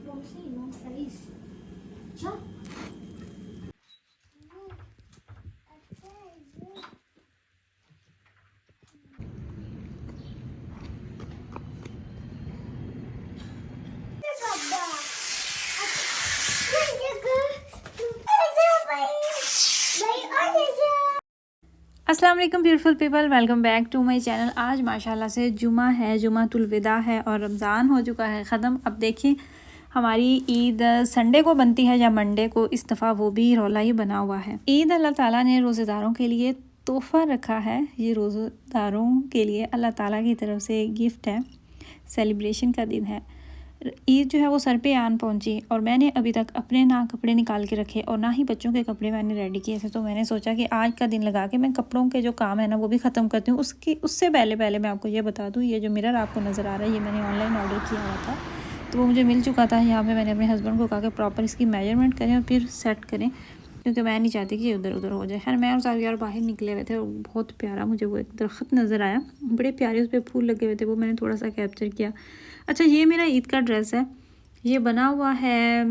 Não sei isso. Já? अस्सलाम वालेकुम beautiful people, welcome back to my channel. आज माशाल्लाह से जुमा है, जुमातुल विदा है और रमज़ान हो चुका है ख़त्म। अब देखिए हमारी ईद संडे को बनती है या मंडे को, इस दफ़ा वो भी रौला ही बना हुआ है। ईद अल्लाह ताला ने रोज़ेदारों के लिए तोहफ़ा रखा है। ये रोज़ेदारों के लिए अल्लाह ताला की तरफ से गिफ्ट है, सेलिब्रेशन का दिन है। ईद जो है वो सर पे आन पहुंची और मैंने अभी तक अपने ना कपड़े निकाल के रखे और ना ही बच्चों के कपड़े मैंने रेडी किए थे। तो मैंने सोचा कि आज का दिन लगा के मैं कपड़ों के जो काम है ना वो भी ख़त्म करती हूँ। उससे पहले मैं आपको ये बता दूँ, ये जो मिरर आपको नज़र आ रहा है ये मैंने ऑनलाइन ऑर्डर किया हुआ था, तो वो मुझे मिल चुका था। यहाँ पर मैंने अपने हस्बैंड को कहा कि प्रॉपर इसकी मेजरमेंट करें और फिर सेट करें, क्योंकि मैं नहीं चाहती कि इधर उधर हो जाए। खैर मैं और साविया बाहर निकले हुए थे और बहुत प्यारा मुझे वो एक दरख्त नज़र आया, बड़े प्यारे उस पर फूल लगे हुए थे, वो मैंने थोड़ा सा कैप्चर किया। अच्छा, ये मेरा ईद का ड्रेस है, ये बना हुआ है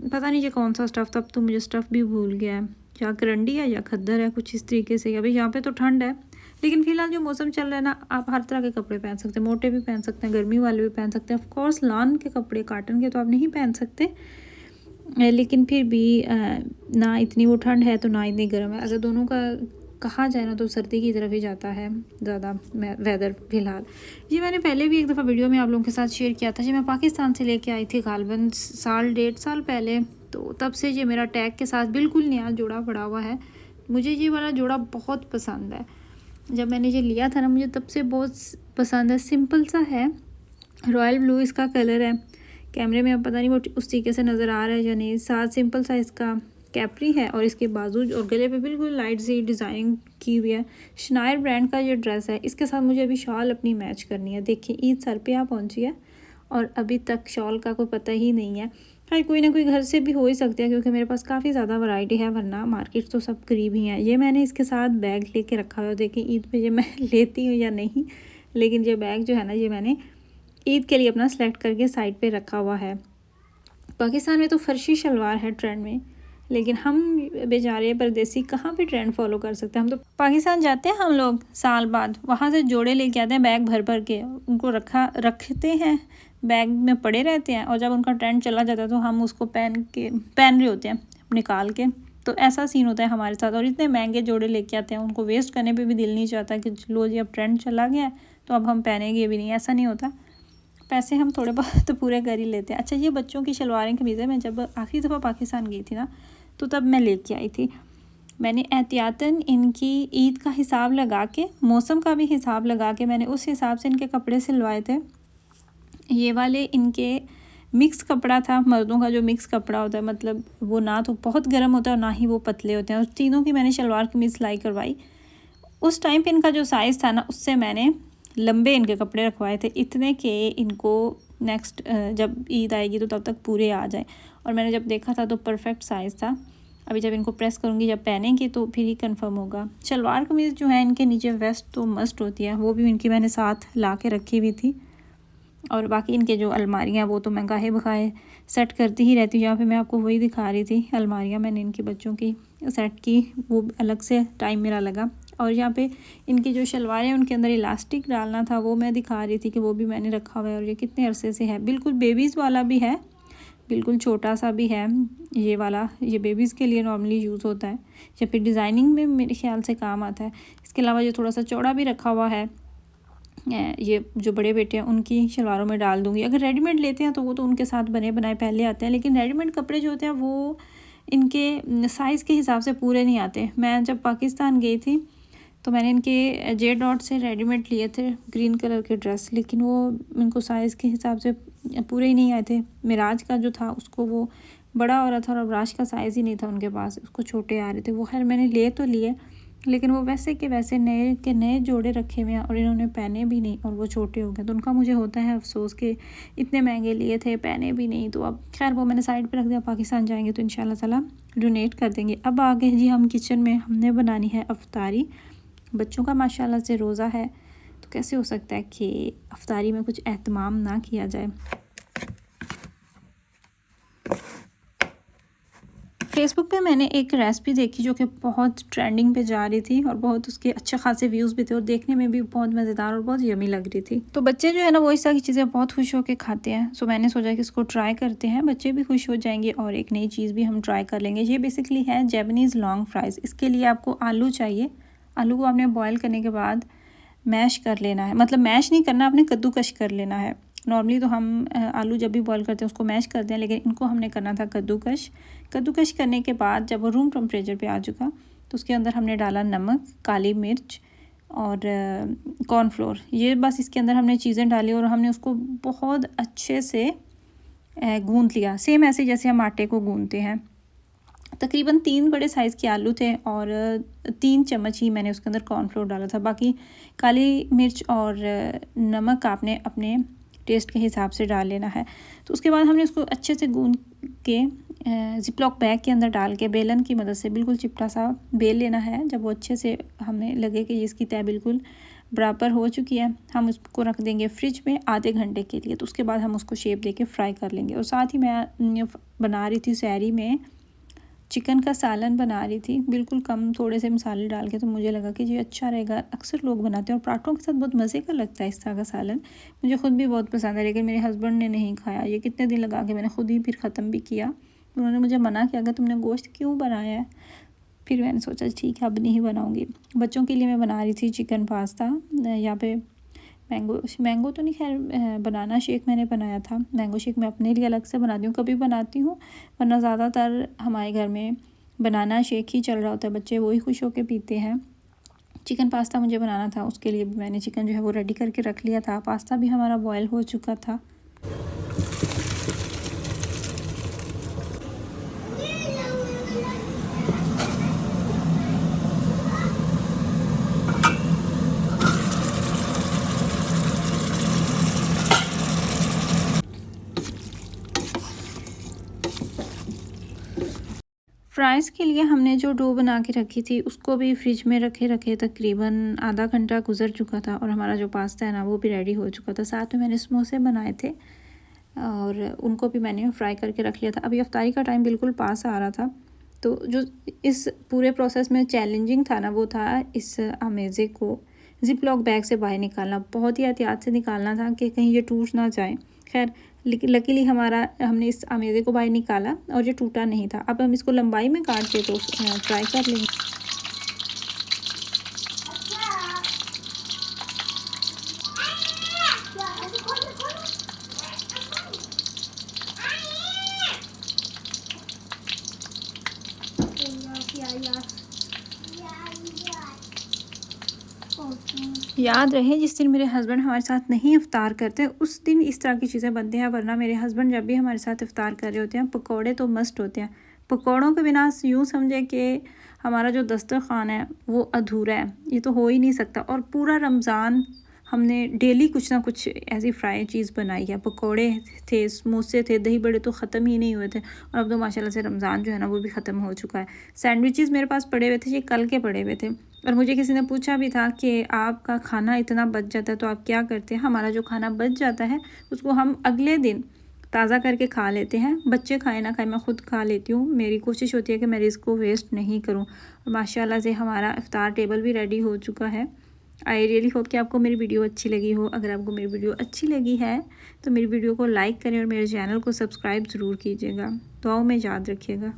पता नहीं ये कौन सा स्टफ़, तब तो मुझे स्टफ़ भी भूल गया है, या करंडी है या खद्दर है, कुछ इस तरीके से। अभी यहाँ पे तो ठंड है, लेकिन फ़िलहाल जो मौसम चल रहा है ना, आप हर तरह के कपड़े पहन सकते हैं, मोटे भी पहन सकते हैं, गर्मी वाले भी पहन सकते हैं। ऑफ कोर्स लॉन के कपड़े, काटन के तो आप नहीं पहन सकते, लेकिन फिर भी ना इतनी वो ठंड है तो ना इतनी गर्म है। अगर दोनों का कहा जाए ना तो सर्दी की तरफ ही जाता है ज़्यादा वेदर फ़िलहाल। ये मैंने पहले भी एक दफ़ा वीडियो में आप लोगों के साथ शेयर किया था। जब मैं पाकिस्तान से लेके आई थी गालबन साल 1.5 साल पहले, तो तब से ये मेरा टैग के साथ बिल्कुल नया जोड़ा पड़ा हुआ है। मुझे ये वाला जोड़ा बहुत पसंद है। जब मैंने ये लिया था ना, मुझे तब से बहुत पसंद है। सिंपल सा है, रॉयल ब्लू इसका कलर है। कैमरे में अब पता नहीं वो उस तरीके से नज़र आ रहा है या नहीं। साथ सिंपल सा इसका कैप्री है और इसके बाजू और गले पे बिल्कुल लाइट सी डिज़ाइनिंग की हुई है। शनायर ब्रांड का ये ड्रेस है। इसके साथ मुझे अभी शॉल अपनी मैच करनी है। देखिए ईद सर पे आ पहुंची है और अभी तक शॉल का कोई पता ही नहीं है। हाँ, कोई ना कोई घर से भी हो ही सकती है, क्योंकि मेरे पास काफ़ी ज़्यादा वैरायटी है, वरना मार्केट तो सब करीब ही हैं। ये मैंने इसके साथ बैग लेके रखा हुआ है। देखिए ईद पे ये मैं लेती हूँ या नहीं, लेकिन ये बैग जो है ना, ये मैंने ईद के लिए अपना सेलेक्ट करके साइड पे रखा हुआ है। पाकिस्तान में तो फर्शी शलवार है ट्रेंड में, लेकिन हम बेचारे परदेसी कहाँ पे ट्रेंड फॉलो कर सकते हैं। हम तो पाकिस्तान जाते हैं हम लोग साल बाद, वहाँ से जोड़े लेके आते हैं बैग भर भर के, उनको रखते हैं बैग में पड़े रहते हैं, और जब उनका ट्रेंड चला जाता है तो हम उसको पहन रहे होते हैं निकाल के। तो ऐसा सीन होता है हमारे साथ। और इतने महंगे जोड़े लेके आते हैं, उनको वेस्ट करने पे भी दिल नहीं चाहता कि लो जी अब ट्रेंड चला गया है तो अब हम पहनेंगे भी नहीं। ऐसा नहीं होता, पैसे हम थोड़े बहुत तो पूरे कर ही लेते हैं। अच्छा, ये बच्चों की शलवारें कमीज़ें मैं जब आखिरी दफ़ा पाकिस्तान गई थी ना, तो तब मैं लेके आई थी। मैंने एहतियातन इनकी ईद का हिसाब लगा के, मौसम का भी हिसाब लगा के, मैंने उस हिसाब से इनके कपड़े सिलवाए थे। ये वाले इनके मिक्स कपड़ा था, मर्दों का जो मिक्स कपड़ा होता है, मतलब वो ना तो बहुत गर्म होता है और ना ही वो पतले होते हैं। और तीनों की मैंने शलवार कमीज़ सिलाई करवाई। उस टाइम पे इनका जो साइज़ था ना, उससे मैंने लंबे इनके कपड़े रखवाए थे, इतने के इनको नेक्स्ट जब ईद आएगी तो तब तक पूरे आ जाए। और मैंने जब देखा था तो परफेक्ट साइज़ था। अभी जब इनको प्रेस करूँगी, जब पहनेंगी तो फिर ही कंफर्म होगा। शलवार कमीज़ जो है इनके नीचे वेस्ट तो मस्ट होती है, वो भी इनकी मैंने साथ ला के रखी हुई थी। और बाकी इनके जो अलमारियाँ, वो तो मैं गाहे बखाए सेट करती ही रहती हूँ। यहाँ पे मैं आपको वही दिखा रही थी, अलमारियाँ मैंने इनके बच्चों की सेट की, वो अलग से टाइम मेरा लगा। और यहाँ पे इनकी जो शलवारें हैं उनके अंदर इलास्टिक डालना था, वो मैं दिखा रही थी कि वो भी मैंने रखा हुआ है। और ये कितने अरसे से है, बिल्कुल बेबीज़ वाला भी है, बिल्कुल छोटा सा भी है। ये वाला ये बेबीज़ के लिए नॉर्मली यूज़ होता है या फिर डिज़ाइनिंग में मेरे ख्याल से काम आता है। इसके अलावा ये थोड़ा सा चौड़ा भी रखा हुआ है। ये जो बड़े बेटे हैं उनकी शलवारों में डाल दूँगी। अगर रेडीमेड लेते हैं तो वो तो उनके साथ बने बनाए पहले आते हैं, लेकिन रेडीमेड कपड़े जो होते हैं वो इनके साइज़ के हिसाब से पूरे नहीं आते। मैं जब पाकिस्तान गई थी तो मैंने इनके जे डॉट से रेडीमेड लिए थे ग्रीन कलर के ड्रेस, लेकिन वो इनको साइज़ के हिसाब से पूरे ही नहीं आए थे। मिराज का जो था उसको वो बड़ा हो रहा था और अबराज का साइज़ ही नहीं था उनके पास, उसको छोटे आ रहे थे। वो खैर मैंने ले तो लिए, लेकिन वो वैसे के वैसे नए के नए जोड़े रखे हुए हैं और इन्होंने पहने भी नहीं और वो छोटे हो गए। तो उनका मुझे होता है अफसोस कि इतने महंगे लिए थे, पहने भी नहीं। तो अब खैर वो मैंने साइड पे रख दिया, पाकिस्तान जाएंगे तो इंशाल्लाह ताला डोनेट कर देंगे। अब आगे जी हम किचन में, हमने बनानी है अफ्तारी। बच्चों का माशाल्लाह से रोज़ा है, तो कैसे हो सकता है कि अफ्तारी में कुछ एहतमाम ना किया जाए। फेसबुक पे मैंने एक रेसिपी देखी जो कि बहुत ट्रेंडिंग पे जा रही थी और बहुत उसके अच्छे खासे व्यूज़ भी थे और देखने में भी बहुत मज़ेदार और बहुत यमी लग रही थी। तो बच्चे जो है ना वो इस तरह की चीज़ें बहुत खुश होकर खाते हैं। सो मैंने सोचा कि इसको ट्राई करते हैं, बच्चे भी खुश हो जाएंगे और एक नई चीज़ भी हम ट्राई कर लेंगे। ये बेसिकली है जापानीज़ लॉन्ग फ्राइज़। इसके लिए आपको आलू चाहिए। आलू को आपने बॉयल करने के बाद मैश कर लेना है, मतलब मैश नहीं करना, आपने कद्दूकश कर लेना है। नॉर्मली तो हम आलू जब भी बॉईल करते हैं उसको मैश करते हैं, लेकिन इनको हमने करना था कद्दूकश। कद्दूकश करने के बाद जब वो रूम टेम्परेचर पे आ चुका तो उसके अंदर हमने डाला नमक, काली मिर्च और कॉर्नफ्लोर। ये बस इसके अंदर हमने चीज़ें डाली और हमने उसको बहुत अच्छे से गूंथ लिया, सेम ऐसे जैसे हम आटे को गूंथते हैं। तकरीबन 3 बड़े साइज़ के आलू थे और 3 चम्मच ही मैंने उसके अंदर कॉर्नफ्लोर डाला था। बाकी काली मिर्च और नमक आपने अपने टेस्ट के हिसाब से डाल लेना है। तो उसके बाद हमने उसको अच्छे से गूंद के ज़िपलॉक बैग के अंदर डाल के बेलन की मदद से बिल्कुल चिपटा सा बेल लेना है। जब वो अच्छे से हमें लगे कि इसकी तय बिल्कुल बराबर हो चुकी है, हम उसको रख देंगे फ्रिज में आधे घंटे के लिए। तो उसके बाद हम उसको शेप दे के फ्राई कर लेंगे। और साथ ही मैं बना रही थी सहरी में चिकन का सालन बना रही थी, बिल्कुल कम थोड़े से मसाले डाल के। तो मुझे लगा कि ये अच्छा रहेगा, अक्सर लोग बनाते हैं और पराठों के साथ बहुत मज़े का लगता है इस तरह का सालन। मुझे ख़ुद भी बहुत पसंद है, लेकिन मेरे हस्बैंड ने नहीं खाया। ये कितने दिन लगा के मैंने ख़ुद ही फिर ख़त्म भी किया। उन्होंने मुझे मना किया कि तुमने गोश्त क्यों बनाया है। फिर मैंने सोचा ठीक है अब नहीं बनाऊँगी। बच्चों के लिए मैं बना रही थी चिकन पास्ता। यहाँ पे मैंगो तो नहीं, खैर बनाना शेक मैंने बनाया था। मैंगो शेक मैं अपने लिए अलग से बनाती हूँ, कभी बनाती हूँ, वरना ज़्यादातर हमारे घर में बनाना शेक ही चल रहा होता है, बच्चे वही खुश होकर पीते हैं। चिकन पास्ता मुझे बनाना था, उसके लिए भी मैंने चिकन जो है वो रेडी करके रख लिया था। पास्ता भी हमारा बॉयल हो चुका था। फ्राइज़ के लिए हमने जो डो बना के रखी थी उसको भी फ्रिज में रखे तकरीबन आधा घंटा गुजर चुका था और हमारा जो पास्ता है ना वो भी रेडी हो चुका था। साथ में मैंने समोसे बनाए थे और उनको भी मैंने फ्राई करके रख लिया था। अभी इफ्तारी का टाइम बिल्कुल पास आ रहा था, तो जो इस पूरे प्रोसेस में चैलेंजिंग था ना वो था इस अमेज़े को ज़िपलॉक बैग से बाहर निकालना। बहुत ही एहतियात से निकालना था कि कहीं ये टूट ना जाए। खैर लकीली हमने इस अमेज़े को बाहर निकाला और ये टूटा नहीं था। अब हम इसको लंबाई में काट के तो फ्राई कर लेंगे। याद रहे जिस दिन मेरे हस्बैंड हमारे साथ नहीं इफ्तार करते उस दिन इस तरह की चीज़ें बनती हैं, वरना मेरे हस्बैंड जब भी हमारे साथ इफ्तार कर रहे होते हैं पकोड़े तो मस्ट होते हैं। पकोड़ों के बिना यूँ समझे कि हमारा जो दस्तरखान है वो अधूरा है, ये तो हो ही नहीं सकता। और पूरा रमज़ान हमने डेली कुछ ना कुछ ऐसी फ्राई चीज़ बनाई है। पकोड़े थे, समोसे थे, दही बड़े तो ख़त्म ही नहीं हुए थे। और अब तो माशाल्लाह से रमज़ान जो है ना वो भी ख़त्म हो चुका है। सैंडविचेस मेरे पास पड़े हुए थे, ये कल के पड़े हुए थे। और मुझे किसी ने पूछा भी था कि आपका खाना इतना बच जाता है तो आप क्या करते हैं। हमारा जो खाना बच जाता है उसको हम अगले दिन ताज़ा करके खा लेते हैं। बच्चे खाए ना खाए, मैं ख़ुद खा लेती हूँ। मेरी कोशिश होती है कि मैं इसको वेस्ट नहीं करूँ। और माशाल्लाह से हमारा इफ्तार टेबल भी रेडी हो चुका है। आई रियली होप कि आपको मेरी वीडियो अच्छी लगी हो। अगर आपको मेरी वीडियो अच्छी लगी है तो मेरी वीडियो को लाइक करें और मेरे चैनल को सब्सक्राइब ज़रूर कीजिएगा। दुआओं में याद रखिएगा।